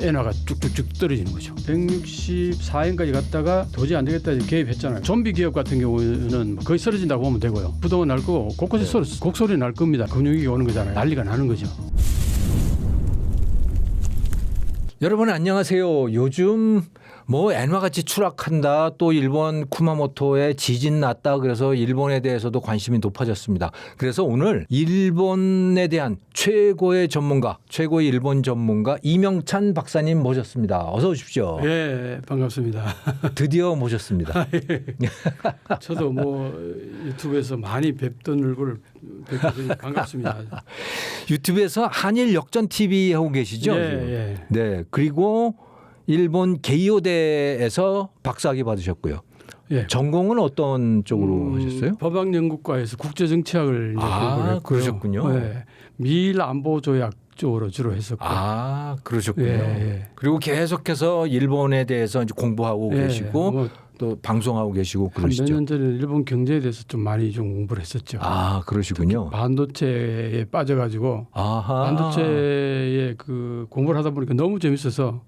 엔화가 쭉쭉쭉 떨어지는 거죠. 164엔까지 갔다가 도저히 안 되겠다 해서 개입했잖아요. 좀비 기업 같은 경우는 거의 쓰러진다고 보면 되고요. 부동은 날 거고 곳곳에 곡소리 날 겁니다. 금융위기가 오는 거잖아요. 난리가 나는 거죠. 여러분 안녕하세요. 요즘 엔화같이 추락한다. 또 일본 쿠마모토에 지진 났다. 그래서 일본에 대해서도 관심이 높아졌습니다. 그래서 오늘 일본에 대한 최고의 전문가, 최고의 일본 전문가 이명찬 박사님 모셨습니다. 어서 오십시오. 예, 반갑습니다. 드디어 모셨습니다. 저도 유튜브에서 많이 뵙던 얼굴을 뵙게 되니 반갑습니다. 유튜브에서 한일 역전 TV 하고 계시죠? 예. 네. 그리고 일본 게이오대에서 박사학위 받으셨고요. 예. 전공은 어떤 쪽으로 하셨어요? 법학연구과에서 국제정치학을 공부를 했고요. 그러셨군요. 네. 미일 안보조약 쪽으로 주로 했었고. 그러셨군요. 예. 그리고 계속해서 일본에 대해서 이제 공부하고 계시고 또 방송하고 계시고 그러시죠. 한 몇 년 전에 일본 경제에 대해서 좀 많이 공부를 했었죠. 그러시군요. 반도체에 빠져가지고 반도체에 공부를 하다 보니까 너무 재밌어서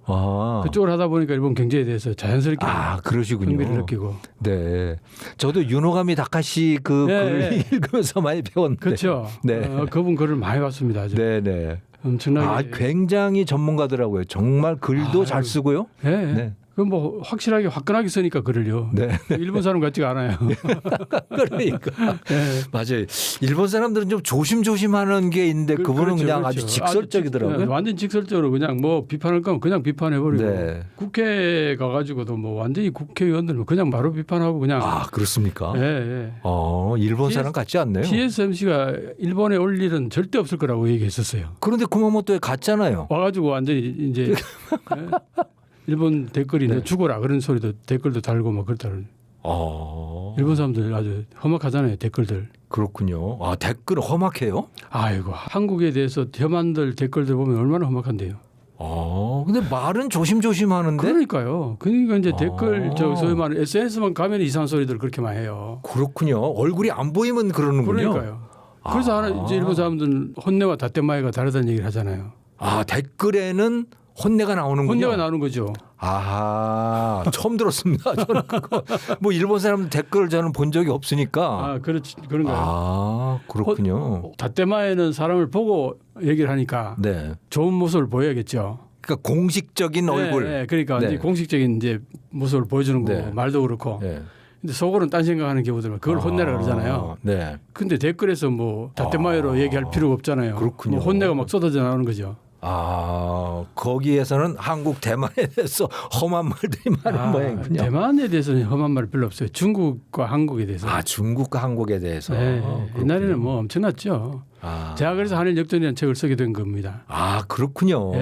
그쪽을 하다 보니까 일본 경제에 대해서 자연스럽게 그러시군요. 흥미를 느끼고. 네, 저도 유노가미 다카시 글을 읽으면서 많이 배웠는데. 그렇죠. 네, 그분 글을 많이 봤습니다. 네네. 엄청나게. 굉장히 전문가더라고요. 정말 글도 잘 쓰고요. 네. 그건 확실하게 화끈하게 쓰니까 글을요. 네. 일본 사람 같지가 않아요. 그러니까. 맞아요. 일본 사람들은 좀 조심조심하는 게 있는데 그분은 그냥 아주 직설적이더라고요. 완전 직설적으로 그냥 비판할 거면 그냥 비판해버리고. 네. 국회에 가가지고도 완전히 국회의원들 그냥 바로 비판하고 그냥. 그렇습니까? 예. 일본 사람 같지 않네요. TSMC가 일본에 올 일은 절대 없을 거라고 얘기했었어요. 그런데 쿠마모토에 갔잖아요. 와가지고 완전히 이제 일본 댓글이 죽어라 그런 소리도 댓글도 달고 그렇다는. 일본 사람들 아주 험악하잖아요, 댓글들. 그렇군요. 댓글 험악해요? 아이고, 한국에 대해서 혐한들 댓글들 보면 얼마나 험악한데요. 근데 말은 조심조심 하는데? 그러니까요. 그러니까 이제 댓글 소위 말하는 SNS만 가면 이상한 소리들 그렇게 많이 해요. 그렇군요. 얼굴이 안 보이면 그러는군요. 그러니까요. 그래서 이제 일본 사람들은 혼내와 다떼마이가 다르다는 얘기를 하잖아요. 댓글에는 혼내가 나오는군요. 혼내가 나오는 거죠. 처음 들었습니다. 저는 그거 일본 사람 댓글을 저는 본 적이 없으니까. 그런가요? 그렇군요. 다떼마에는 사람을 보고 얘기를 하니까 좋은 모습을 보여야겠죠. 그러니까 공식적인 얼굴. 네, 그러니까 이제 공식적인 이제 모습을 보여주는 거고 말도 그렇고. 근데 속으로는 딴 생각하는 경우들 그걸 혼내라 그러잖아요. 근데 댓글에서 다떼마에로 얘기할 필요가 없잖아요. 그렇군요. 혼내가 막 쏟아져 나오는 거죠. 거기에서는 한국, 대만에 대해서 험한 말들이 많은 모양이군요. 대만에 대해서는 험한 말 별로 없어요. 중국과 한국에 대해서. 중국과 한국에 대해서. 옛날에는 엄청났죠. 제가 그래서 한일 역전이라는 책을 쓰게 된 겁니다. 그렇군요.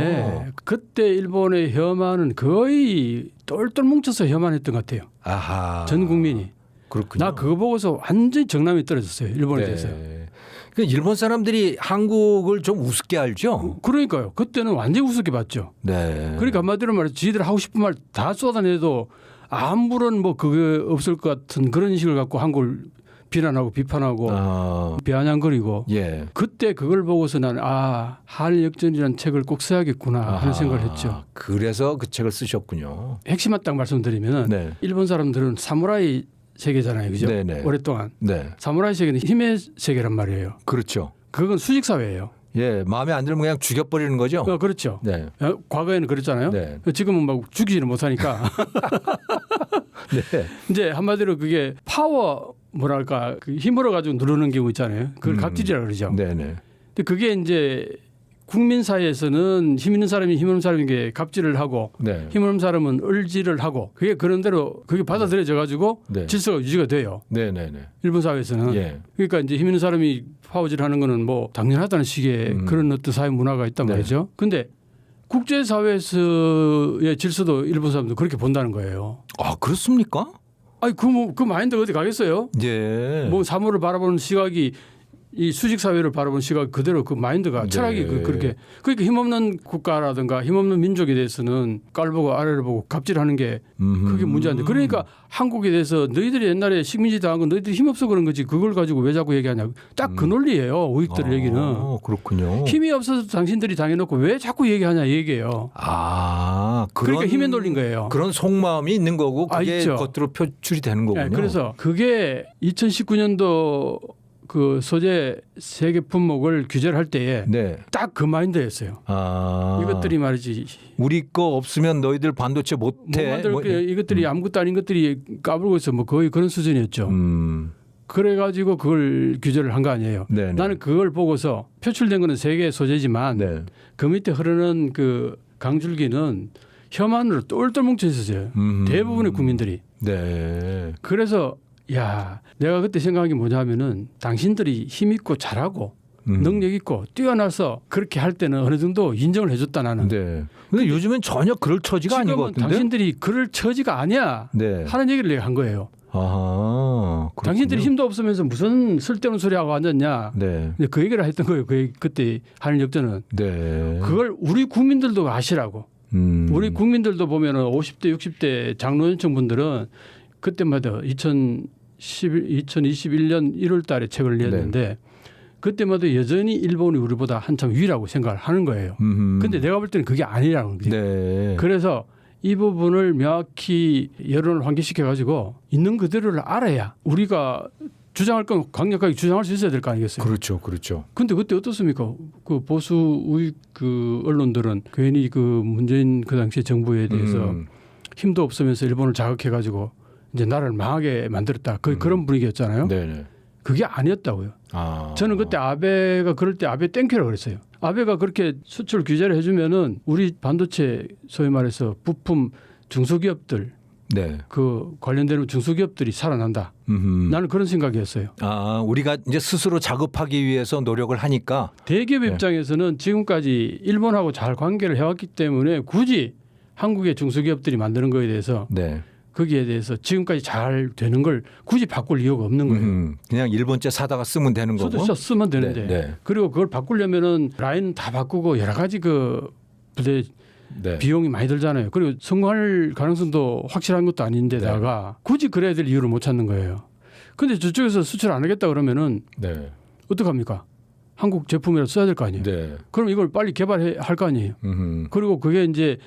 그때 일본의 혐한은 거의 똘똘 뭉쳐서 혐한했던 것 같아요. 전 국민이. 그렇군요. 나 그거 보고서 완전히 정남이 떨어졌어요. 일본에 대해서. 일본 사람들이 한국을 좀 우습게 알죠. 그러니까요. 그때는 완전히 우습게 봤죠. 그러니까 한마디로 말해서 지들 하고 싶은 말 다 쏟아내도 아무런 그게 없을 것 같은 그런 인식을 갖고 한국을 비난하고 비판하고 비아냥거리고 그때 그걸 보고서 나는 한일 역전이라는 책을 꼭 써야겠구나 하는 생각을 했죠. 그래서 그 책을 쓰셨군요. 핵심만 딱 말씀드리면은 일본 사람들은 사무라이 세계잖아요. 그죠? 오랫동안. 사무라이 세계는 힘의 세계란 말이에요. 그렇죠. 그건 수직 사회예요. 마음에 안 들면 그냥 죽여버리는 거죠. 그렇죠. 과거에는 그랬잖아요. 지금은 죽이지는 못하니까. 이제 한마디로 그게 파워 힘으로 가지고 누르는 경우 있잖아요. 그걸 갑질이라고 그러죠. 근데 그게 이제 국민 사이에서는 힘 있는 사람이 힘 없는 사람에게 갑질을 하고 힘 없는 사람은 을지를 하고 그게 그런 대로 그게 받아들여져 가지고 질서가 유지가 돼요. 일본 사회에서는. 그러니까 이제 힘 있는 사람이 파워질하는 거는 당연하다는 식의 그런 어떤 사회 문화가 있단 말이죠. 근데 국제사회에서의 질서도 일본 사람도 그렇게 본다는 거예요. 그렇습니까? 그 마인드가 어디 가겠어요? 사물을 바라보는 시각이 이 수직 사회를 바라본 시각 그대로 그 마인드가 철학이 그렇게 그러니까 힘없는 국가라든가 힘없는 민족에 대해서는 깔보고 아래를 보고 갑질하는 게 그게 문제인데 그러니까 한국에 대해서 너희들이 옛날에 식민지 당한 건 너희들이 힘없어 그런 거지 그걸 가지고 왜 자꾸 얘기하냐 딱 그 논리예요 우익들 얘기는 그렇군요. 힘이 없어서 당신들이 당해놓고 왜 자꾸 얘기하냐 이 얘기예요. 그러니까 힘에 놀린 거예요. 그런 속마음이 있는 거고 그게 있죠. 겉으로 표출이 되는 거군요. 네, 그래서 그게 2019년도 그 소재 세계 품목을 규제를 할 때에 딱 그 마인드였어요. 이것들이 말이지 우리 거 없으면 너희들 반도체 못해. 이것들이 아무것도 아닌 것들이 까불고 있어 뭐 거의 그런 수준이었죠. 그래가지고 그걸 규제를 한 거 아니에요. 네네. 나는 그걸 보고서 표출된 거는 세계 소재지만 그 밑에 흐르는 그 강줄기는 혐한으로 똘똘 뭉쳐 있었어요. 대부분의 국민들이. 그래서 야 내가 그때 생각한 게 뭐냐면은 당신들이 힘 있고 잘하고 능력 있고 뛰어나서 그렇게 할 때는 어느 정도 인정을 해줬다 나는. 근데 요즘은 전혀 그럴 처지가 아닌 것 같은데. 당신들이 그럴 처지가 아니야 하는 얘기를 내가 한 거예요. 당신들이 힘도 없으면서 무슨 쓸데없는 소리하고 앉았냐. 근데 그 얘기를 했던 거예요. 그때 하는 역전은. 그걸 우리 국민들도 아시라고. 우리 국민들도 보면은 50대 60대 장로연청 분들은 그때마다 2021년 1월 달에 책을 냈는데 그때마다 여전히 일본이 우리보다 한참 위라고 생각을 하는 거예요. 근데 내가 볼 때는 그게 아니라는 거죠. 그래서 이 부분을 명확히 여론을 환기시켜 가지고 있는 그대로를 알아야 우리가 주장할 건 강력하게 주장할 수 있어야 될 거 아니겠어요. 그렇죠. 근데 그때 어떻습니까? 그 보수 우익 그 언론들은 괜히 그 문재인 그 당시 정부에 대해서 힘도 없으면서 일본을 자극해 가지고 이제 나라를 망하게 만들었다. 그런 분위기였잖아요. 그게 아니었다고요. 저는 그때 아베가 그럴 때 아베 땡큐라고 그랬어요. 아베가 그렇게 수출 규제를 해주면은 우리 반도체 소위 말해서 부품 중소기업들 그 관련되는 중소기업들이 살아난다. 나는 그런 생각이었어요. 우리가 이제 스스로 자급하기 위해서 노력을 하니까 대기업 입장에서는 지금까지 일본하고 잘 관계를 해왔기 때문에 굳이 한국의 중소기업들이 만드는 거에 대해서 거기에 대해서 지금까지 잘 되는 걸 굳이 바꿀 이유가 없는 거예요. 그냥 일본제 사다가 쓰면 되는 거고. 쓰면 되는데. 그리고 그걸 바꾸려면은 라인 다 바꾸고 여러 가지 그 부대 비용이 많이 들잖아요. 그리고 성공할 가능성도 확실한 것도 아닌데다가 굳이 그래야 될 이유를 못 찾는 거예요. 근데 저쪽에서 수출 안 하겠다 그러면은 어떡합니까? 한국 제품이라도 써야 될 거 아니에요. 그럼 이걸 빨리 개발할 거 아니에요. 그리고 그게 이제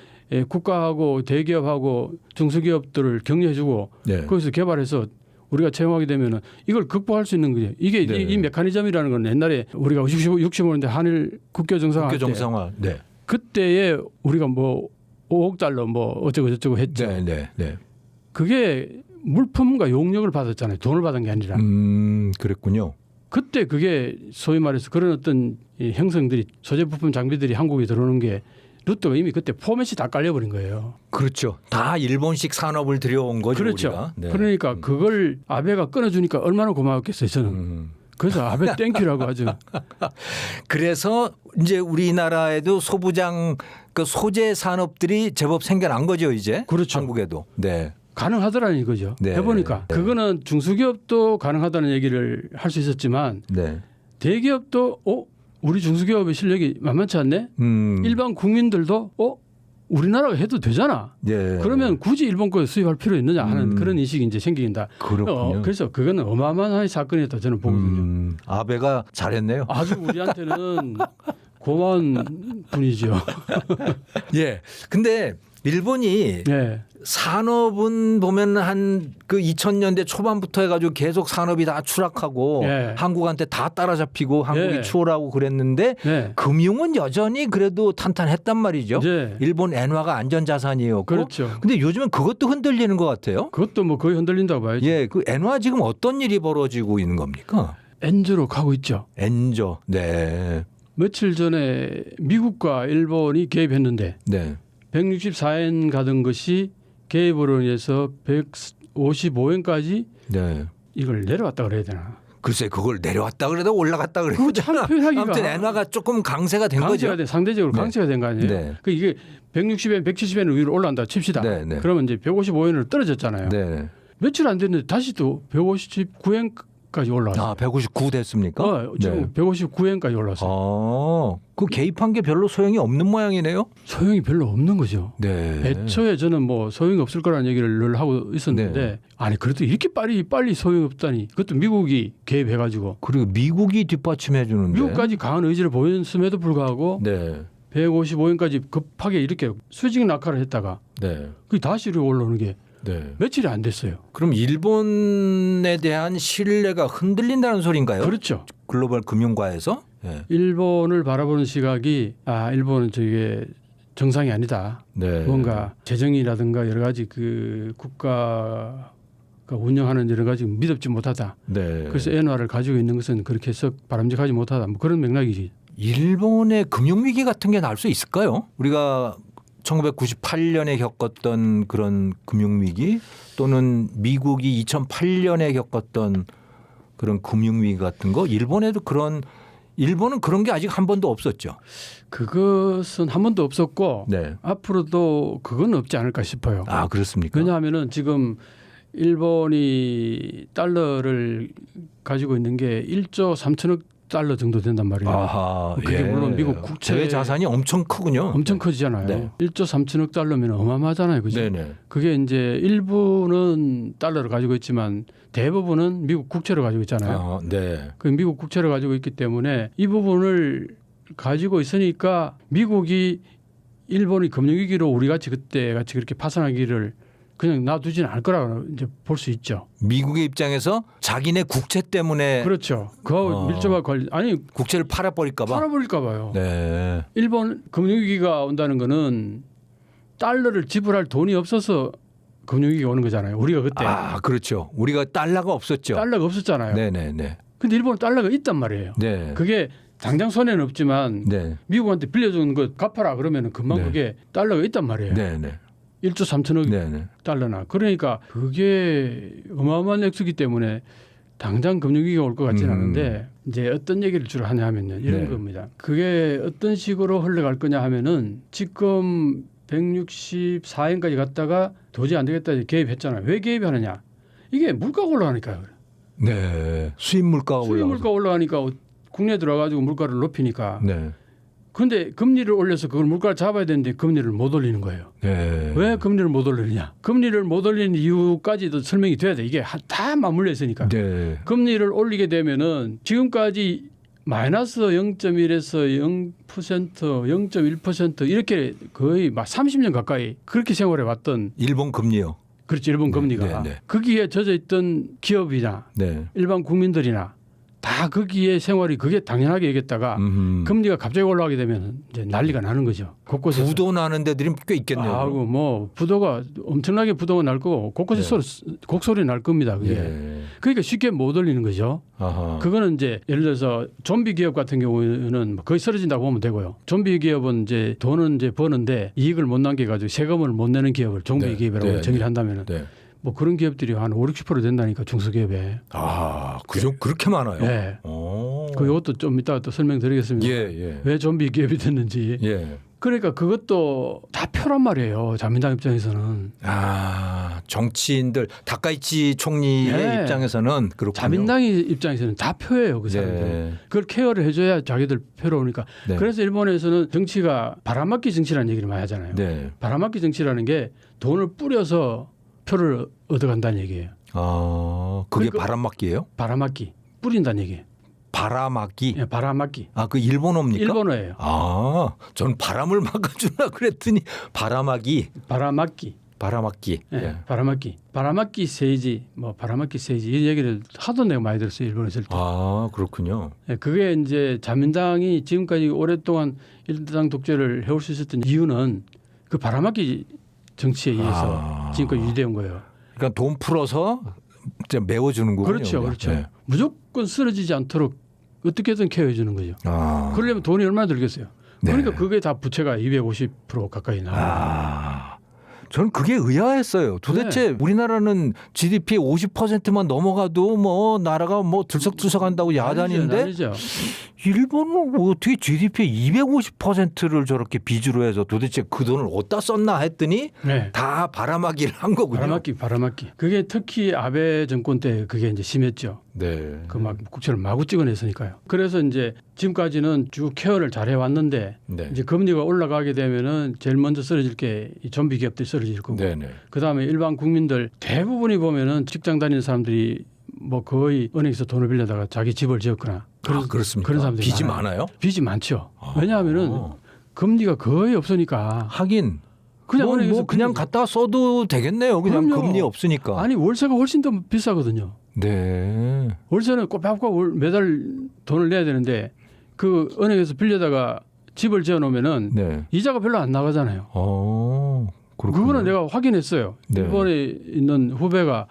국가하고 대기업하고 중소기업들을 격려해주고 거기서 개발해서 우리가 채용하게 되면은 이걸 극복할 수 있는 거죠. 이게 이 메커니즘이라는 건 옛날에 우리가 65년대 한일 국교 정상화 때 그때에 우리가 뭐 5억 달러 뭐 어쩌고 저쩌고 했죠. 그게 물품과 용역을 받았잖아요. 돈을 받은 게 아니라. 그랬군요. 그때 그게 소위 말해서 그런 어떤 이 형성들이 소재 부품 장비들이 한국에 들어오는 게 루트가 이미 그때 포맷이 다 깔려버린 거예요. 그렇죠. 다 일본식 산업을 들여온 거죠. 그렇죠. 우리가. 그러니까 그걸 아베가 끊어주니까 얼마나 고마웠겠어요. 저는. 그래서 아베 땡큐라고 하죠. 그래서 이제 우리나라에도 소부장 그 소재 산업들이 제법 생겨난 거죠. 이제. 그렇죠. 한국에도. 가능하더라는 이거죠. 해보니까. 그거는 중소기업도 가능하다는 얘기를 할 수 있었지만 대기업도 우리 중소기업의 실력이 만만치 않네. 일반 국민들도 우리나라가 해도 되잖아. 그러면 굳이 일본 거 수입할 필요 있느냐 하는 그런 인식이 이제 생긴다. 그렇군요. 그래서 그거는 어마어마한 사건이었다 저는 보거든요. 아베가 잘했네요. 아주 우리한테는 고마운 분이죠. 근데 일본이 산업은 보면 한 그 2000년대 초반부터 해가지고 계속 산업이 다 추락하고 한국한테 다 따라잡히고 한국이 추월하고 그랬는데 금융은 여전히 그래도 탄탄했단 말이죠. 일본 엔화가 안전자산이었고. 그렇죠. 근데 요즘은 그것도 흔들리는 것 같아요. 그것도 뭐 거의 흔들린다고 봐야죠. 그 엔화 지금 어떤 일이 벌어지고 있는 겁니까? 엔저로 가고 있죠. 엔저. 며칠 전에 미국과 일본이 개입했는데 164엔 가던 것이 개입으로 인해서 155엔까지 이걸 내려왔다 그래야 되나? 글쎄 그걸 내려왔다 그래도 올라갔다 그래도 참 표현하기가 아무튼 엔화가 조금 강세가 된 거죠. 상대적으로 강세가 된 거 아니에요? 그 이게 160엔, 170엔 위로 올라간다 칩시다. 그러면 이제 155엔으로 떨어졌잖아요. 며칠 안 됐는데 다시 또 159엔 159엔까지 올라왔어요. 아, 159 됐습니까? 지금 159엔까지 올랐어요. 그 개입한 게 별로 소용이 없는 모양이네요. 소용이 별로 없는 거죠. 네. 애초에 저는 뭐 소용이 없을 거라는 얘기를 늘 하고 있었는데 네. 아니 그래도 이렇게 빨리 소용이 없다니 그것도 미국이 개입해가지고 그리고 미국이 뒷받침해 주는데 미국까지 강한 의지를 보였음에도 불구하고 네. 155엔까지 급하게 이렇게 수직 낙하를 했다가 네. 그게 다시 이렇게 올라오는 게 네. 며칠이 안 됐어요. 그럼 일본에 대한 신뢰가 흔들린다는 소린가요? 그렇죠. 글로벌 금융가에서? 네. 일본을 바라보는 시각이 일본은 저게 정상이 아니다. 네. 뭔가 재정이라든가 여러 가지 그 국가가 운영하는 여러 가지 믿음지 못하다. 네. 그래서 엔화를 가지고 있는 것은 그렇게 해서 바람직하지 못하다. 뭐 그런 맥락이지. 일본의 금융위기 같은 게 날 수 있을까요? 우리가 1998년에 겪었던 그런 금융위기 또는 미국이 2008년에 겪었던 그런 금융위기 같은 거 일본은 그런 게 아직 한 번도 없었죠. 그것은 한 번도 없었고 네. 앞으로도 그건 없지 않을까 싶어요. 아, 그렇습니까? 왜냐하면은 지금 일본이 달러를 가지고 있는 게 1조 3천억 달러 정도 된단 말이에요. 아하, 그게 예. 물론 미국 국채 제 자산이 엄청 크군요. 엄청 커지잖아요. 네. 1조 3천억 달러면 어마어마하잖아요. 그죠? 네네. 그게 이제 일부는 달러를 가지고 있지만 대부분은 미국 국채를 가지고 있잖아요. 네. 그 미국 국채를 가지고 있기 때문에 이 부분을 가지고 있으니까 미국이 일본이 금융위기로 우리 같이 그때 같이 그렇게 파산하기를 그냥 놔두지는 않을 거라고 이제 볼 수 있죠. 미국의 입장에서 자기네 국채 때문에 그렇죠. 그 밀접하게 국채를 팔아버릴까 봐. 팔아버릴까 봐요. 네. 일본 금융위기가 온다는 거는 달러를 지불할 돈이 없어서 금융위기가 오는 거잖아요. 우리가 그때 그렇죠. 우리가 달러가 없었죠. 달러가 없었잖아요. 네네네. 근데 일본은 달러가 있단 말이에요. 네. 그게 당장 손해는 없지만 네. 미국한테 빌려준 거 갚아라 그러면 금방 네. 그게 달러가 있단 말이에요. 네네. 1조 3천억 네네. 달러나. 그러니까 그게 어마어마한 액수기 때문에 당장 금융위기가 올 것 같지는 않은데 이제 어떤 얘기를 주로 하냐 하면요. 이런 네. 겁니다. 그게 어떤 식으로 흘러갈 거냐 하면은 지금 164엔까지 갔다가 도저히 안 되겠다 이제 개입했잖아요. 왜 개입하느냐? 이게 물가가 올라가니까요. 네. 수입 물가가 수입 물가 올라가니까 국내에 들어가지고 물가를 높이니까. 네. 그런데 금리를 올려서 그걸 물가를 잡아야 되는데 금리를 못 올리는 거예요. 네. 왜 금리를 못 올리느냐? 금리를 못 올리는 이유까지도 설명이 돼야 돼. 이게 다 맞물려 있으니까. 네. 금리를 올리게 되면은 지금까지 마이너스 0.1에서 0%, 0.1% 이렇게 거의 막 30년 가까이 그렇게 생활해 왔던 일본 금리요. 그렇지 일본 금리가 거기에 젖어 있던 기업이나 네. 일반 국민들이나 다 거기에 생활이 그게 당연하게 여겼다가 금리가 갑자기 올라가게 되면 이제 난리가 나는 거죠. 곳곳에서. 부도 나는 데들이 꽤 있겠네요. 아이고 뭐 부도가 엄청나게 부도가 날 거고 곳곳에 곡소리 날 겁니다. 그게. 그러니까 쉽게 못 올리는 거죠. 아하. 그거는 이제 예를 들어서 좀비 기업 같은 경우에는 거의 쓰러진다고 보면 되고요. 좀비 기업은 이제 돈은 이제 버는데 이익을 못 남겨가지고 세금을 못 내는 기업을 좀비 기업이라고 정의를 한다면은. 뭐 그런 기업들이 한 5, 60% 된다니까 중소기업에. 그렇게 많아요. 네. 그 이것도 좀 이따가 또 설명드리겠습니다. 왜 좀비 기업이 됐는지. 그러니까 그것도 다 표란 말이에요. 자민당 입장에서는. 정치인들 다카이치 총리의 입장에서는 그렇군요. 자민당의 입장에서는 다 표예요. 그 사람들. 그걸 케어를 해줘야 자기들 표로 오니까. 그래서 일본에서는 정치가 바람막기 정치라는 얘기를 많이 하잖아요. 바람막기 정치라는 게 돈을 뿌려서 표를 얻어간다는 얘기예요. 그게 바람막기예요? 바람막기. 뿌린다는 얘기예요. 바람막기? 네, 바람막기. 그 일본어입니까? 일본어예요. 전 바람을 막아주나 그랬더니 바람막기. 바람막기. 네, 바람막기. 바람막기 세이지, 뭐 바람막기 세이지 이 얘기를 하도 내가 많이 들었어요. 일본에 있을 때. 그렇군요. 네, 그게 이제 자민당이 지금까지 오랫동안 일당 독재를 해올 수 있었던 이유는 그 바람막기 정치에 의해서 지금까지 유지되온 거예요. 그러니까 돈 풀어서 메워주는 거군요. 그렇죠. 무조건 쓰러지지 않도록 어떻게든 케어해 주는 거죠. 그러려면 돈이 얼마나 들겠어요. 그러니까 그게 다 부채가 250% 가까이 나와요. 저는 그게 의아했어요. 도대체 우리나라는 GDP 50%만 넘어가도 뭐 나라가 뭐 들썩들썩한다고 야단인데 난리죠. 일본은 어떻게 GDP 250%를 저렇게 비주로 해서 도대체 그 돈을 어디다 썼나 했더니 네. 다 바라마기를 한 거군요. 바라막기. 그게 특히 아베 정권 때 그게 이제 심했죠. 네. 그 막 국채를 마구 찍어냈으니까요. 그래서 이제 지금까지는 쭉 케어를 잘 해왔는데 네. 이제 금리가 올라가게 되면은 제일 먼저 쓰러질 게 이 좀비 기업들이 쓰러질 거고. 네네. 그 다음에 일반 국민들 대부분이 보면은 직장 다니는 사람들이 뭐 거의 은행에서 돈을 빌려다가 자기 집을 지었거나 그렇습니까? 그런 사람들이 빚이 많아요. 많아요? 빚이 많죠. 왜냐하면은 금리가 거의 없으니까 하긴 그냥 은행에서 뭐 그냥 갖다 써도 되겠네요. 그냥 그럼요. 금리 없으니까. 아니 월세가 훨씬 더 비싸거든요. 네. 월세는 꼬박꼬박 매달 돈을 내야 되는데 그 은행에서 빌려다가 집을 지어놓으면은 네. 이자가 별로 안 나가잖아요. 그렇군요. 그거는 내가 확인했어요. 네. 일본에 있는 후배가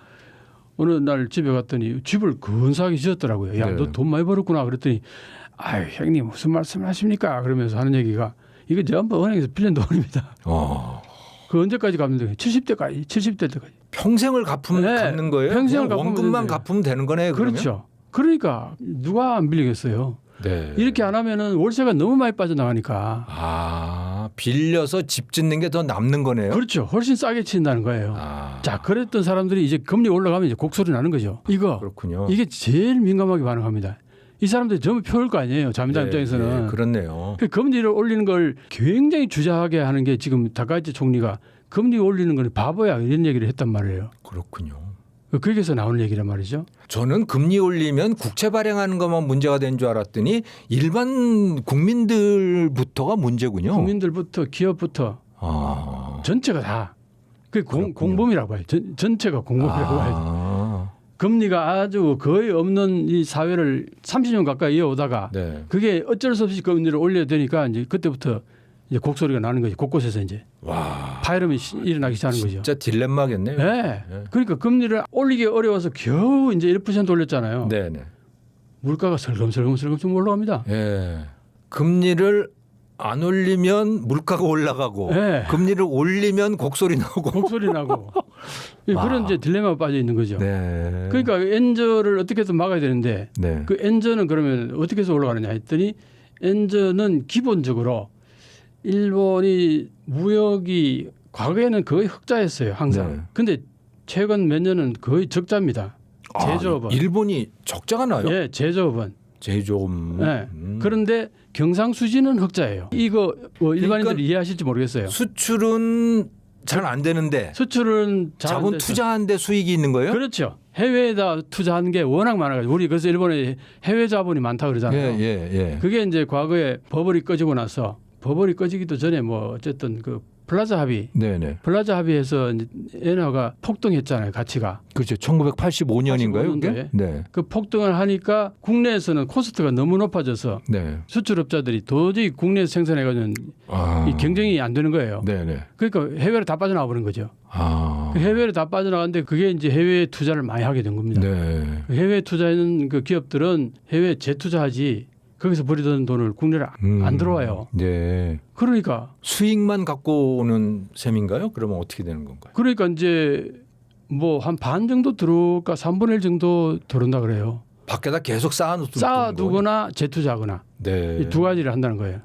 어느 날 집에 갔더니 집을 근사하게 지었더라고요. 야, 네. 너 돈 많이 벌었구나. 그랬더니 아유 형님 무슨 말씀하십니까? 그러면서 하는 얘기가 이거 전부 은행에서 빌린 돈입니다. 그 언제까지 갚는 거예요? 70대 때까지. 평생을 네. 갚는 거예요? 평생을 그냥 갚으면 원금만 되는데. 갚으면 되는 거네요. 그러면? 그렇죠. 그러니까 누가 안 빌리겠어요. 네. 이렇게 안 하면은 월세가 너무 많이 빠져나가니까. 빌려서 집 짓는 게 더 남는 거네요. 그렇죠. 훨씬 싸게 친다는 거예요. 자, 그랬던 사람들이 이제 금리 올라가면 이제 곡소리 나는 거죠. 그렇군요. 이게 제일 민감하게 반응합니다. 이 사람들이 전부 표할 거 아니에요. 자민당 입장에서는. 그렇네요. 그 금리를 올리는 걸 굉장히 주저하게 하는 게 지금 다카이치 총리가 금리 올리는 건 바보야 이런 얘기를 했단 말이에요. 그렇군요. 거기에서 나오는 얘기란 말이죠. 저는 금리 올리면 국채 발행하는 것만 문제가 된 줄 알았더니 일반 국민들부터가 문제군요. 국민들부터 기업부터 전체가 다. 그 공범이라고 봐요. 전체가 공범이라고 봐야죠. 금리가 아주 거의 없는 이 사회를 30년 가까이 이어오다가 네. 그게 어쩔 수 없이 금리를 올려야 되니까 이제 그때부터 이제 곡소리가 나는 거죠. 곳곳에서 이제 파열음이 일어나기 시작하는 거죠. 진짜 딜레마겠네요. 네. 그러니까 금리를 올리기 어려워서 겨우 이제 1% 올렸잖아요. 네네. 물가가 슬금슬금 좀 올라갑니다. 예. 금리를 안 올리면 물가가 올라가고 네. 금리를 올리면 곡소리 나고. 곡소리 나고 그런 이제 딜레마가 빠져 있는 거죠. 네. 그러니까 엔저를 어떻게든 막아야 되는데 네. 그 엔저는 그러면 어떻게 해서 올라가느냐 했더니 엔저는 기본적으로 일본이 무역이 과거에는 거의 흑자였어요. 항상. 네. 근데 최근 몇 년은 거의 적자입니다. 제조업은. 일본이 적자가 나요? 예, 제조업은. 제조업. 네. 그런데 경상수지는 흑자예요. 이거 뭐 일반인들이 그러니까 이해하실지 모르겠어요. 수출은 잘 안 되는데 수출은 자본 투자한데 수익이 있는 거예요? 그렇죠. 해외에다 투자하는 게 워낙 많아가지고 우리 그래서 일본에 해외 자본이 많다 그러잖아요. 예. 그게 이제 과거에 버블이 꺼지고 나서 버블이 꺼지기도 전에 뭐 어쨌든 그 플라자 합의, 네네. 플라자 합의에서 엔화가 폭등했잖아요. 가치가. 그렇죠. 1985년인가요? 85년도에. 네. 그 폭등을 하니까 국내에서는 코스트가 너무 높아져서 네. 수출업자들이 도저히 국내에서 생산해가지고 이 경쟁이 안 되는 거예요. 네네. 그러니까 해외로 다 빠져나와 버린 거죠. 아. 그 해외로 다 빠져나갔는데 그게 이제 해외에 투자를 많이 하게 된 겁니다. 네. 해외 투자하는 그 기업들은 해외 재투자하지 거기서 버리던 돈을 국내로 안 들어와요. 네. 그러니까 수익만 갖고 오는 셈인가요? 그러면 어떻게 되는 건가요? 그러니까 이제 뭐 한 반 정도 들어올까 3분의 1 정도 들어온다 그래요. 밖에다 계속 쌓아두거나 재투자하거나 네. 이 두 가지를 한다는 거예요.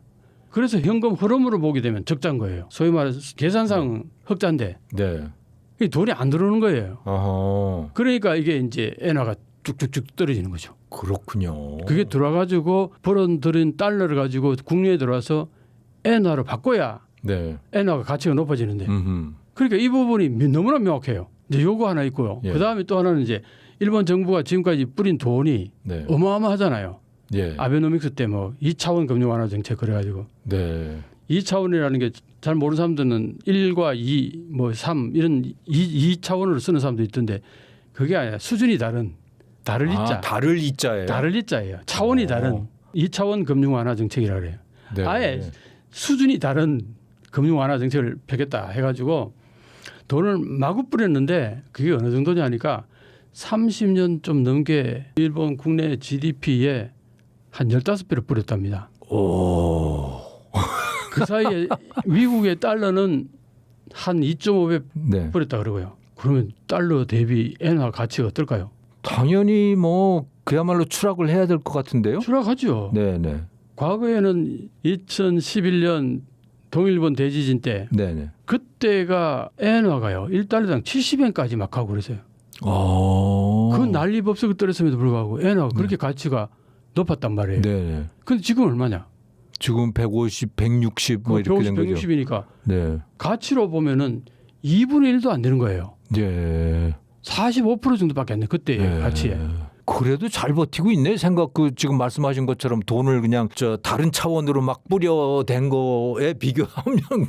그래서 현금 흐름으로 보게 되면 적자인 거예요. 소위 말해서 계산상 흑자인데 네. 이 돈이 안 들어오는 거예요. 어허. 그러니까 이게 이제 엔화가 쭉쭉쭉 떨어지는 거죠. 그렇군요. 그게 들어와가지고 벌어들인 달러를 가지고 국내에 들어와서 엔화로 바꿔야 네. 엔화가 가치가 높아지는데 음흠. 그러니까 이 부분이 너무나 명확해요. 이제 요거 하나 있고요. 예. 그다음에 또 하나는 이제 일본 정부가 지금까지 뿌린 돈이 네. 어마어마하잖아요. 예. 아베노믹스 때 뭐 2차원 금융 완화 정책 그래가지고 네. 2차원이라는 게 잘 모르는 사람들은 1과 2, 뭐 3 이런 2차원으로 쓰는 사람도 있던데 그게 아니라 수준이 다를 이자. 다를 이자예요. 다를 이자예요. 차원이 다른 2차원 금융 완화 정책이라 그래요. 네. 아예 수준이 다른 금융 완화 정책을 펴겠다 해가지고 돈을 마구 뿌렸는데 그게 어느 정도냐 하니까 30년 좀 넘게 일본 국내 GDP에 한 15배를 뿌렸답니다. 오. 그 사이에 미국의 달러는 한 2.5배 네. 벌었다 그러고요. 그러면 달러 대비 엔화 가치가 어떨까요? 당연히 뭐 그야말로 추락을 해야 될 것 같은데요. 추락하죠. 네네. 과거에는 2011년 동일본 대지진 때 네네. 그때가 엔화가요 1달러당 70엔까지 막 가고 그랬어요. 그 난리법석을 떨었음에도 불구하고 엔화가 그렇게 가치가 높았단 말이에요. 네네. 근데 지금 얼마냐? 지금 150, 160 뭐 이렇게 된 거죠. 160이니까 네. 가치로 보면은 2분의 1도 안 되는 거예요. 네. 45% 정도밖에 안 돼. 그때의 네. 가치에. 그래도 잘 버티고 있네. 생각 지금 말씀하신 것처럼 돈을 그냥 다른 차원으로 막 뿌려댄 거에 비교하면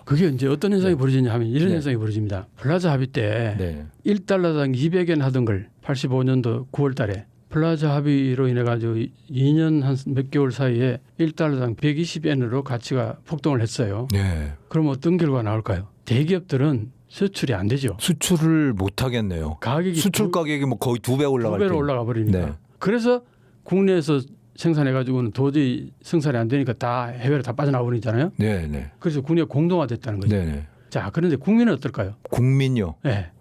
그게 이제 어떤 현상이 벌어지냐 하면 이런 네. 현상이 벌어집니다. 플라자 합의 때 네. 1달러당 200엔 하던 걸 85년도 9월 달에 플라자 합의로 인해 가지고 2년 한 몇 개월 사이에 1달러당 120엔으로 가치가 폭등을 했어요. 네. 그럼 어떤 결과가 나올까요? 대기업들은 수출이 안 되죠. 수출을 못 하겠네요. 가격이 수출 가격이 뭐 거의 2배 올라갈 2배로 때. 올라가 버리니까. 네. 그래서 국내에서 생산해 가지고는 도저히 생산이 안 되니까 다 해외로 다 빠져나와 버리잖아요. 네, 네. 그래서 국내가 공동화됐다는 거죠. 네, 네. 자, 그런데 국민은 어떨까요? 국민요. 네.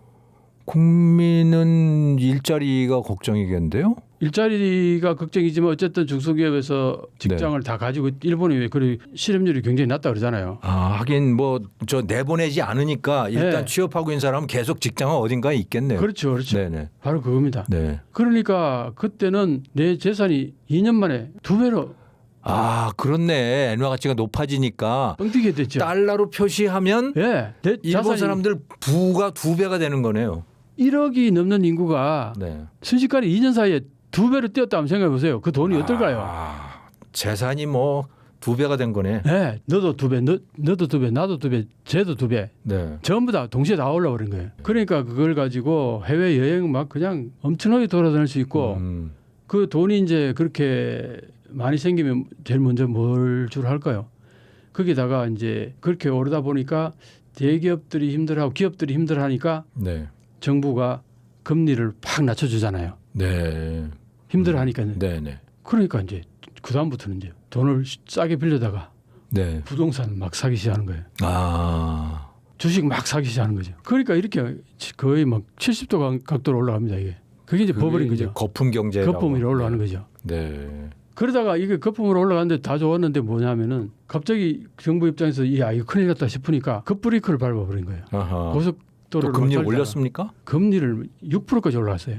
국민은 일자리가 걱정이겠는데요. 일자리가 걱정이지만 어쨌든 중소기업에서 직장을 다 가지고 일본이 왜 그 실업률이 굉장히 낮다 그러잖아요. 아, 하긴 뭐 저 내보내지 않으니까 일단 네. 취업하고 있는 사람은 계속 직장은 어딘가에 있겠네요. 그렇죠, 그렇죠. 네네. 바로 그겁니다. 네. 그러니까 그때는 내 재산이 2년 만에 2배로 아, 그렇네. 엔화 가치가 높아지니까 뻥튀기 됐죠. 달러로 표시하면 예, 내 일본 자산이 사람들 부가 2배가 되는 거네요. 1억이 넘는 인구가 네. 순식간에 2년 사이에 2배로 뛰었다 한번 생각해 보세요. 그 돈이 어떨까요? 아, 재산이 뭐 2배가 된 거네. 네, 너도 2배, 너도 2배, 나도 2배, 쟤도 2배. 네. 전부 다 동시에 다 올라버린 거예요. 그러니까 그걸 가지고 해외 여행 막 그냥 엄청나게 돌아다닐 수 있고 그 돈이 이제 그렇게 많이 생기면 제일 먼저 뭘 주로 할까요? 거기다가 이제 그렇게 오르다 보니까 대기업들이 힘들어하고 기업들이 힘들어하니까 네. 정부가 금리를 팍 낮춰주잖아요. 네. 힘들어하니까요. 네, 네. 그러니까 이제 그 다음부터는 이제 돈을 싸게 빌려다가 네. 부동산 막 사기 시작하는 거예요. 아. 주식 막 사기 시작하는 거죠. 그러니까 이렇게 거의 막 70도 각도로 올라갑니다. 이게. 그게 이제 버블인 거죠. 거품 경제. 거품으로 올라가는 거죠. 네. 그러다가 이게 거품으로 올라가는데 다 좋았는데 뭐냐면은 갑자기 정부 입장에서 이거 큰일 났다 싶으니까 급브레이크를 밟아버린 거예요. 아하. 고속도로를 또 금리 막 달리다가 올렸습니까? 금리를 6%까지 올라갔어요.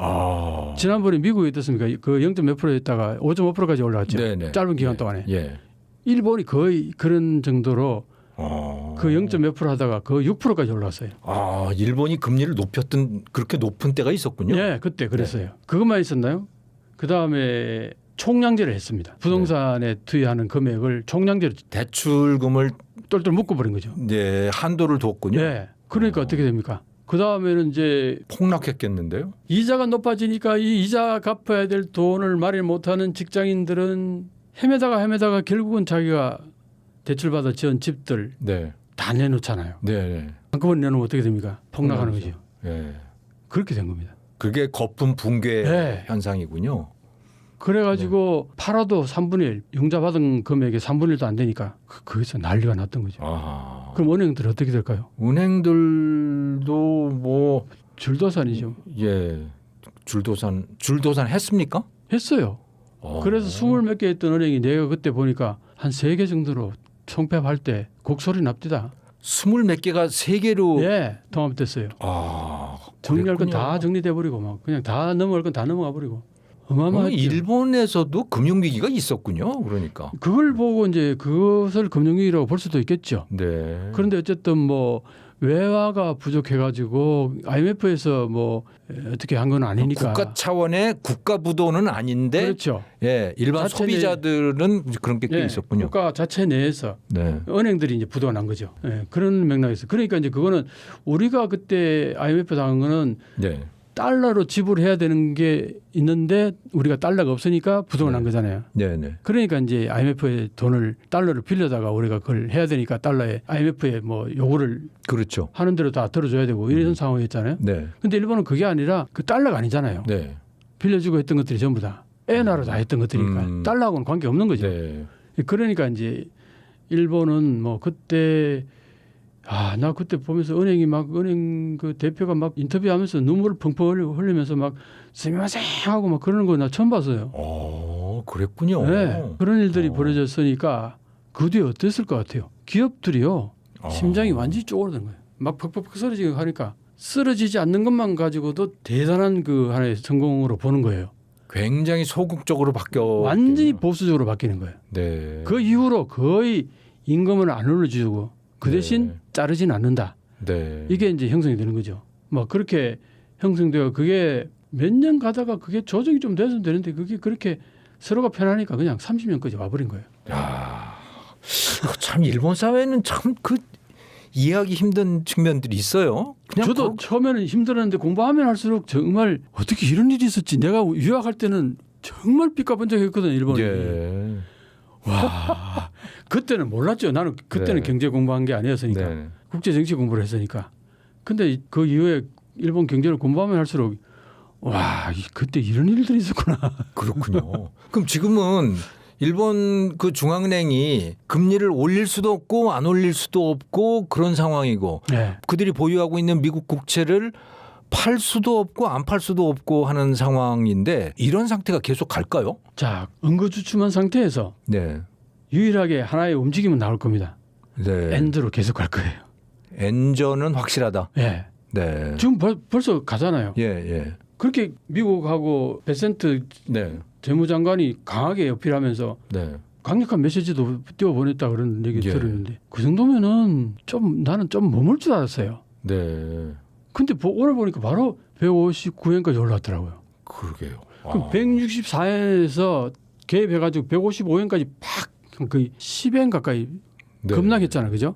아. 지난번에 미국이 어떻습니까? 그 0. 몇 %였다가 5.5%까지 올라갔죠. 네네. 짧은 기간 네. 동안에. 예. 일본이 거의 그런 정도로 아. 그 0. 몇 % 하다가 그 6%까지 올라왔어요. 아, 일본이 금리를 높였던 그렇게 높은 때가 있었군요. 예, 그때 그랬어요. 그것만 있었나요? 그 다음에 총량제를 했습니다. 부동산에 투여하는 금액을 총량제로 대출금을 똘똘 묶어버린 거죠. 네, 한도를 뒀군요. 예. 그러니까 어떻게 됩니까? 그 다음에는 이제 폭락했겠는데요. 이자가 높아지니까 이 이자 갚아야 될 돈을 마련 못하는 직장인들은 헤매다가 결국은 자기가 대출받아 지은 집들 네. 다 내놓잖아요. 네. 한꺼번에 내놓으면 어떻게 됩니까? 폭락하는 거죠. 예. 그렇게 된 겁니다. 그게 거품 붕괴 네. 현상이군요. 그래가지고 팔아도 3분의 1, 융자 받은 금액의 3분의 1도 안 되니까 거기서 난리가 났던 거죠. 아. 그럼 은행들 어떻게 될까요? 은행들도 뭐 줄도산이죠. 예. 줄도산 했습니까? 했어요. 그래서 20 몇 개 했던 은행이 내가 그때 보니까 한 3개 정도로 총폐합할 때 곡소리 납디다. 20 몇 개가 3개로 예, 통합됐어요. 아, 정리할 건 그랬군요. 다 정리돼 버리고 막 그냥 다 넘어갈 건 다 넘어가 버리고 그럼 어마어마했죠. 일본에서도 금융위기가 있었군요. 그러니까. 그걸 보고 이제 그것을 금융위기라고 볼 수도 있겠죠. 네. 그런데 어쨌든 뭐 외화가 부족해가지고 IMF에서 뭐 어떻게 한 건 아니니까. 국가 차원의 국가 부도는 아닌데 그렇죠. 예, 일반 자체 소비자들은 그런 게 꽤 예, 있었군요. 국가 자체 내에서 네. 은행들이 이제 부도가 난 거죠. 예, 그런 맥락에서. 그러니까 이제 그거는 우리가 그때 IMF 당한 거는 네. 달러로 지불해야 되는 게 있는데 우리가 달러가 없으니까 부도가 난 거잖아요. 네, 네. 그러니까 이제 IMF의 돈을 달러를 빌려다가 우리가 그걸 해야 되니까 달러에 IMF에 뭐 요구를 그렇죠. 하는 대로 다 들어줘야 되고 이런 상황이었잖아요. 네. 근데 일본은 그게 아니라 그 달러가 아니잖아요. 네. 빌려주고 했던 것들이 전부 다 엔화로 다 했던 것들이니까 달러하고는 관계 없는 거죠. 네. 그러니까 이제 일본은 뭐 그때 나 그때 보면서 은행 그 대표가 막 인터뷰하면서 눈물을 펑펑 흘리면서 막 스미마셍 하고 막 그러는 거 나 처음 봤어요. 그랬군요. 네, 그런 일들이 벌어졌으니까 그 뒤에 어땠을 것 같아요. 기업들이요. 심장이 완전히 쪼그라든 거예요. 막 퍽퍽 쓰러지고 하니까 쓰러지지 않는 것만 가지고도 대단한 그 하나의 성공으로 보는 거예요. 굉장히 소극적으로 완전히 보수적으로 바뀌는 거예요. 네. 그 이후로 거의 임금을 안 올려주고 그 대신 자르진 않는다. 네. 이게 이제 형성이 되는 거죠. 뭐 그렇게 형성되어 그게 몇 년 가다가 그게 조정이 좀 돼서 되는데 그게 그렇게 서로가 편하니까 그냥 30년까지 와버린 거예요. 참 일본 사회는 참 그 이해하기 힘든 측면들이 있어요. 그냥 저도 처음에는 힘들었는데 공부하면 할수록 정말 어떻게 이런 일이 있었지. 내가 유학할 때는 정말 삐까번쩍했거든 일본이. 예. 와 그때는 몰랐죠. 나는 그때는 경제 공부한 게 아니었으니까 국제 정치 공부를 했으니까. 근데 그 이후에 일본 경제를 공부하면 할수록 그때 이런 일들이 있었구나. 그렇군요. 그럼 지금은 일본 그 중앙은행이 금리를 올릴 수도 없고 안 올릴 수도 없고 그런 상황이고 그들이 보유하고 있는 미국 국채를 팔 수도 없고 안 팔 수도 없고 하는 상황인데 이런 상태가 계속 갈까요? 자, 응거주춤한 상태에서 유일하게 하나의 움직임은 나올 겁니다. 엔드로 계속 갈 거예요. 엔저는 확실하다. 네. 지금 벌써 가잖아요. 그렇게 미국하고 베센트 재무장관이 강하게 어필하면서 강력한 메시지도 띄워보냈다 그런 얘기 들었는데 그 정도면은 나는 좀 머물 줄 알았어요. 근데 오늘 보니까 바로 159엔까지 올라왔더라고요. 그러게요. 그럼 164엔에서 개입해가지고 155엔까지 팍 거의 10엔 가까이 급락했잖아요, 그죠?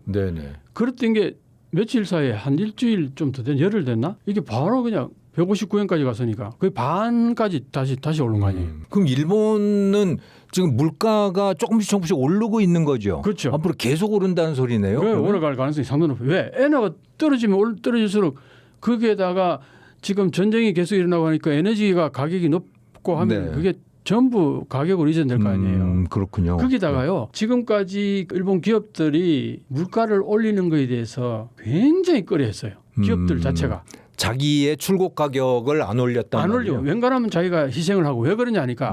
그랬던 게 며칠 사이에 한 일주일 좀 더 된 열흘 됐나? 이게 바로 그냥 159엔까지 갔으니까 거의 반까지 다시 오른 거 아니에요. 그럼 일본은 지금 물가가 조금씩 오르고 있는 거죠. 그렇죠. 앞으로 계속 오른다는 소리네요. 왜 올라갈 가능성이 상당히 높아요. 왜? 엔화가 떨어지면 떨어질수록 거기에다가 지금 전쟁이 계속 일어나고 하니까 에너지가 가격이 높고 하면 그게 전부 가격으로 이전될 거 아니에요. 그렇군요. 거기다가요. 지금까지 일본 기업들이 물가를 올리는 거에 대해서 굉장히 꺼려했어요. 기업들 자체가. 자기의 출고 가격을 안 올렸다는 안 올려. 웬간하면 자기가 희생을 하고 왜 그러냐 하니까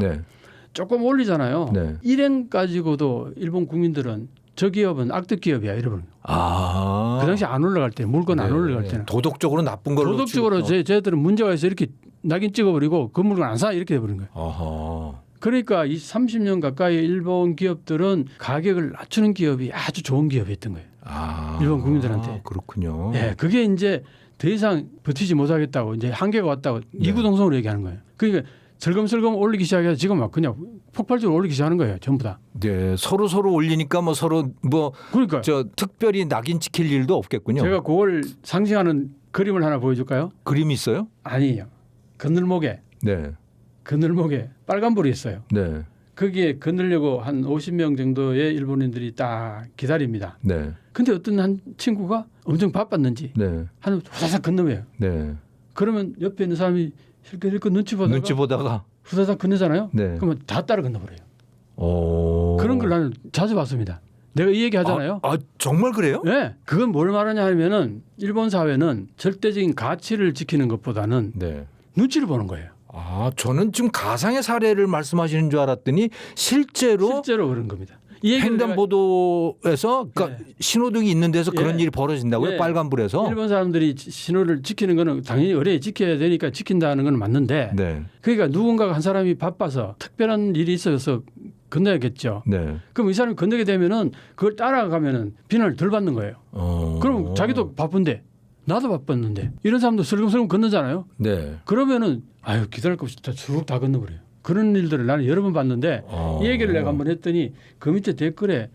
조금 올리잖아요. 1엔 가지고도 일본 국민들은 저 기업은 악덕 기업이야 이러면. 그 당시 안 올라갈 때 물건 안 올라갈 때는 도덕적으로 나쁜 걸로 도덕적으로 쟤들은 문제가 있어 이렇게 낙인 찍어버리고 그 물건 안 사 이렇게 돼버린 거예요. 그러니까 이 30년 가까이 일본 기업들은 가격을 낮추는 기업이 아주 좋은 기업이었던 거예요. 일본 국민들한테. 그렇군요. 그게 이제 더 이상 버티지 못하겠다고 이제 한계가 왔다고 이구동성으로 얘기하는 거예요. 그러니까 슬금슬금 올리기 시작해서 지금 막 그냥 폭발적으로 올리기 시작하는 거예요. 전부 다. 서로 올리니까 뭐 서로 그러니까 저 특별히 낙인 찍힐 일도 없겠군요. 제가 그걸 상징하는 그림을 하나 보여줄까요? 그림이 있어요? 아니에요. 그늘목에 빨간불이 있어요. 거기에 거느려고 한 50명 정도의 일본인들이 딱 기다립니다. 근데 어떤 한 친구가 엄청 바빴는지 한 후다닥 건너며요. 그러면 옆에 있는 사람이 실컷 눈치 보다가 후다닥 건너잖아요. 그러면 다 따라 건너버려요. 그런 걸 나는 자주 봤습니다. 내가 이 얘기 하잖아요. 정말 그래요? 네. 그건 뭘 말하냐 하면은 일본 사회는 절대적인 가치를 지키는 것보다는 눈치를 보는 거예요. 저는 지금 가상의 사례를 말씀하시는 줄 알았더니 실제로 그런 겁니다. 횡단보도에서 그러니까 신호등이 있는 데서 그런 일이 벌어진다고요? 빨간불에서? 일본 사람들이 신호를 지키는 거는 당연히 의례에 지켜야 되니까 지킨다는 건 맞는데 그러니까 누군가가 한 사람이 바빠서 특별한 일이 있어서 건너야겠죠. 그럼 이 사람이 건너게 되면은 그걸 따라가면은 비난을 덜 받는 거예요. 그럼 자기도 바쁜데 나도 바빴는데 이런 사람도 슬금슬금 건너잖아요. 그러면은 기다릴 거 없이 쭉 다 건너버려요. 그런 일들을 나는 여러 번 봤는데 이 얘기를 내가 한번 했더니 그 밑에 댓글에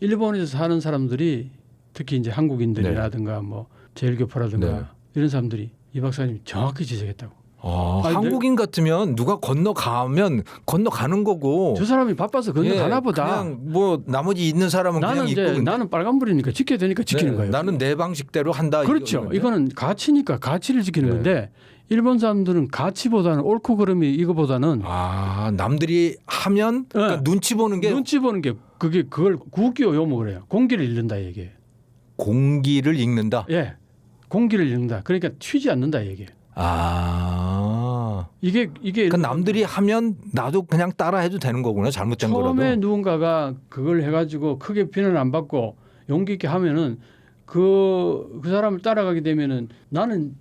일본에서 사는 사람들이 특히 이제 한국인들이라든가 뭐 제일교포라든가 이런 사람들이 이 박사님 정확히 지적했다고. 한국인 같으면 누가 건너가면 건너가는 거고 저 사람이 바빠서 건너가나 보다. 그냥 뭐 나머지 있는 사람은 그냥 있고 나는 빨간불이니까 지켜야 되니까 지키는 거예요. 나는 내 방식대로 한다. 그렇죠. 이거는 가치니까 가치를 지키는 건데 일본 사람들은 가치보다는 옳고 그름이 이거보다는 남들이 하면 그러니까 눈치 보는 게 그걸 구기오 요목을 해요. 공기를 잃는다 얘기예요. 공기를 읽는다. 예, 공기를 읽는다. 그러니까 튀지 않는다 이게. 이게 그러니까 남들이 하면 나도 그냥 따라해도 되는 거구나. 잘못된 거라도. 처음에 누군가가 그걸 해가지고 크게 비난을 안 받고 용기 있게 하면은 그 사람을 따라가게 되면은 나는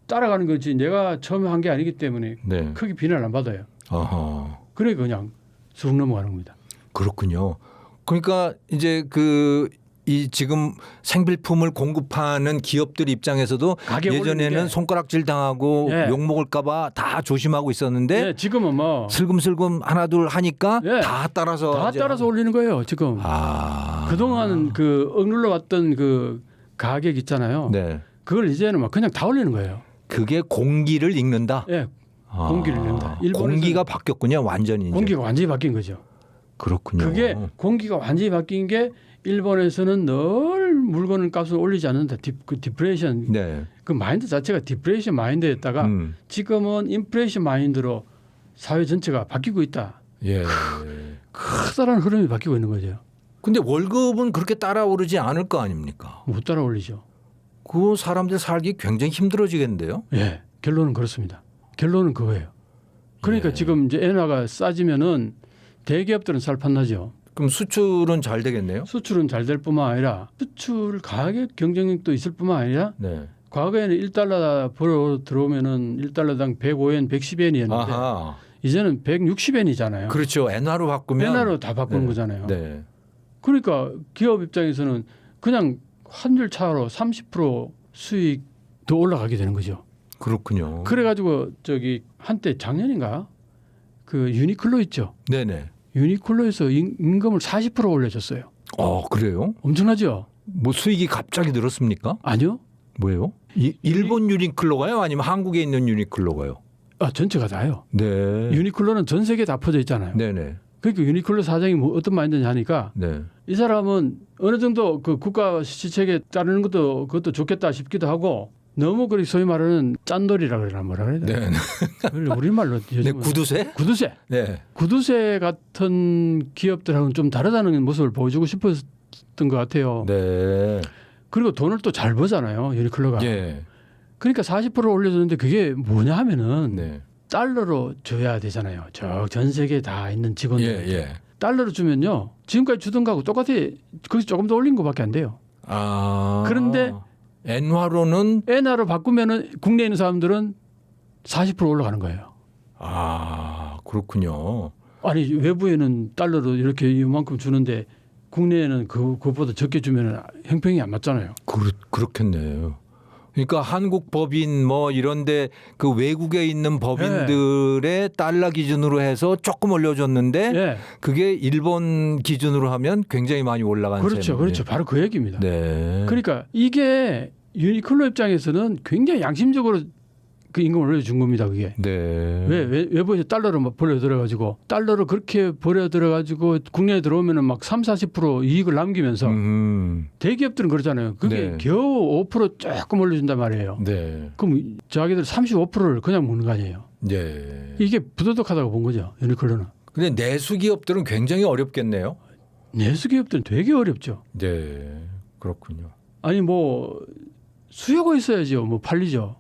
따라가는 거지 내가 처음에 한 게 아니기 때문에 네. 크게 비난을 안 받아요. 어허. 그래 그냥 쑥 넘어가는 겁니다. 그렇군요. 그러니까 이제 이 지금 생필품을 공급하는 기업들 입장에서도 예전에는 손가락질 당하고 예. 욕 먹을까봐 다 조심하고 있었는데 예, 지금은 뭐 슬금슬금 하나둘 하니까 예. 다 따라서 올리는 거예요. 지금 그동안 그 억눌러 왔던 그 가격 있잖아요. 네. 그걸 이제는 막 그냥 다 올리는 거예요. 그게 공기를 읽는다. 예, 공기를 읽는다. 공기가 바뀌었군요, 완전히. 공기가 완전히 바뀐 거죠. 그렇군요. 그게 공기가 완전히 바뀐 게 일본에서는 늘 물건 값을 올리지 않는다. 그 디프레이션 네. 그 마인드 자체가 디프레이션 마인드였다가 지금은 인플레이션 마인드로 사회 전체가 바뀌고 있다. 예. 커다란 흐름이 바뀌고 있는 거죠. 근데 월급은 그렇게 따라오르지 않을 거 아닙니까? 못 따라 올리죠. 그 사람들 살기 굉장히 힘들어지겠는데요. 예, 결론은 그렇습니다. 결론은 그거예요. 그러니까 예. 지금 이제 엔화가 싸지면은 대기업들은 살판나죠. 그럼 수출은 잘 되겠네요. 수출은 잘 될 뿐만 아니라 수출 가격 경쟁력도 있을 뿐만 아니라 네. 과거에는 1달러 벌어 들어오면은 1달러당 105엔, 110엔이었는데 이제는 160엔이잖아요. 그렇죠. 엔화로 바꾸면 엔화로 다 바꾸는 네. 거잖아요. 네. 그러니까 기업 입장에서는 그냥 환율 차로 30% 수익 더 올라가게 되는 거죠. 그렇군요. 그래가지고 저기 한때 작년인가 그 유니클로 있죠. 네네. 유니클로에서 임금을 40% 올려줬어요. 그래요? 엄청나죠? 뭐 수익이 갑자기 늘었습니까? 아니요. 뭐예요? 일본 유니클로가요? 아니면 한국에 있는 유니클로가요? 전체가 다요. 네. 유니클로는 전 세계에 다 퍼져 있잖아요. 네네. 그러니까 유니클로 사장이 뭐 어떤 마인드냐 하니까 네. 이 사람은 어느 정도 그 국가 시책에 따르는 것도 그것도 좋겠다 싶기도 하고 너무 그 소위 말하는 짠돌이라 그러나 뭐라 그래야 되나? 네. 우리말로 네. 구두쇠? 구두쇠. 네. 구두쇠 같은 기업들하고는 좀 다르다는 모습을 보여주고 싶었던 것 같아요. 네. 그리고 돈을 또 잘 버잖아요. 유니클로가. 예. 그러니까 40% 올려줬는데 그게 뭐냐 하면은 네. 달러로 줘야 되잖아요. 전 세계에 다 있는 직원들. 예. 달러로 주면요. 지금까지 주던 거하고 똑같아. 거기서 조금 더 올린 것밖에 안 돼요. 그런데 엔화로는 엔화로 바꾸면은 국내에 있는 사람들은 40% 올라가는 거예요. 그렇군요. 아니 외부에는 달러로 이렇게 이만큼 주는데 국내에는 그것보다 적게 주면 형평이 안 맞잖아요. 그렇겠네요. 그러니까 한국 법인 뭐 이런데 그 외국에 있는 법인들의 달러 기준으로 해서 조금 올려줬는데 그게 일본 기준으로 하면 굉장히 많이 올라간 셈이에요. 그렇죠. 바로 그 얘기입니다. 네. 그러니까 이게 유니클로 입장에서는 굉장히 양심적으로 그 임금을 올려준 겁니다. 그게. 네. 외부에서 달러로 막 벌려 들어가지고 달러로 그렇게 벌여 들어가지고 국내에 들어오면은 막 30-40% 이익을 남기면서 대기업들은 그러잖아요. 그게 네. 겨우 5% 조금 올려준단 말이에요. 네. 그럼 자기들 35%를 그냥 먹는 거 아니에요. 네. 이게 부도덕하다고 본 거죠. 유니클로는. 근데 내수 기업들은 굉장히 어렵겠네요. 내수 기업들은 되게 어렵죠. 네. 그렇군요. 아니 뭐 수요가 있어야죠. 뭐 팔리죠.